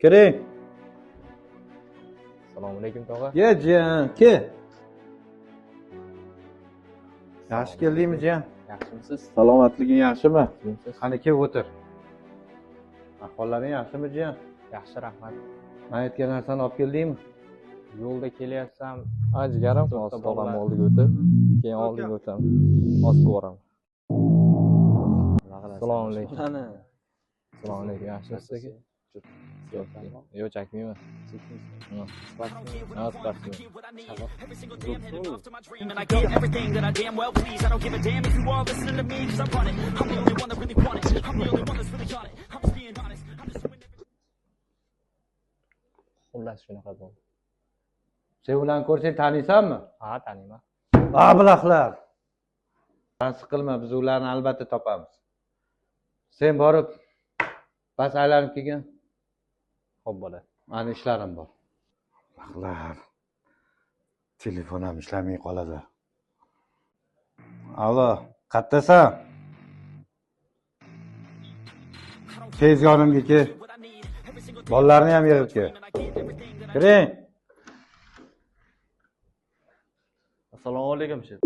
Kiring. Assalomu alaykum tog'a. Ye jiyan, kel. Yaxshi keldingmi jiyan? Yaxshimisiz? Salomatliging yaxshimi? Yaxshimisiz? Qani kelib o'tir. Ahvollaring yaxshimi jiyan? Yaxshi, rahmat. Men aytgan narsani olib keldingmi? Yo'lda kelyapsam, jigarim, To'xta, hozir tog'am bolalar. oldiga o'tib, keyin oldinga o'taman. Hozir boraman. Assalomu alaykum. Qani? Assalomu alaykum. Yaxshimisiz aka? Yo'q, chakmayman. And I gave everything that I damn well please. I don't give a damn if you all listening to me, cause I run it. I'm the only one that really want it. I'm the only one that's really on it. I'm just being honest. I'm just doing everything. Xullas shunaqa bo'ldi. Sen ularni ko'rsang taniysanmi? Ha, taniyman. Ablahlar. Tansiq qilma, biz ularni albatta topamiz. Sen borib bas aylanib kelgin. Xo'p bo'ladi. Mani ishlarim bor. Ahlar. Telefon ham ishlamay qoladi. Alo, qayerdasan? Tez yonimga kel. Bolalarni ham yig'ib kel. Kiring. Assalomu alaykum shef.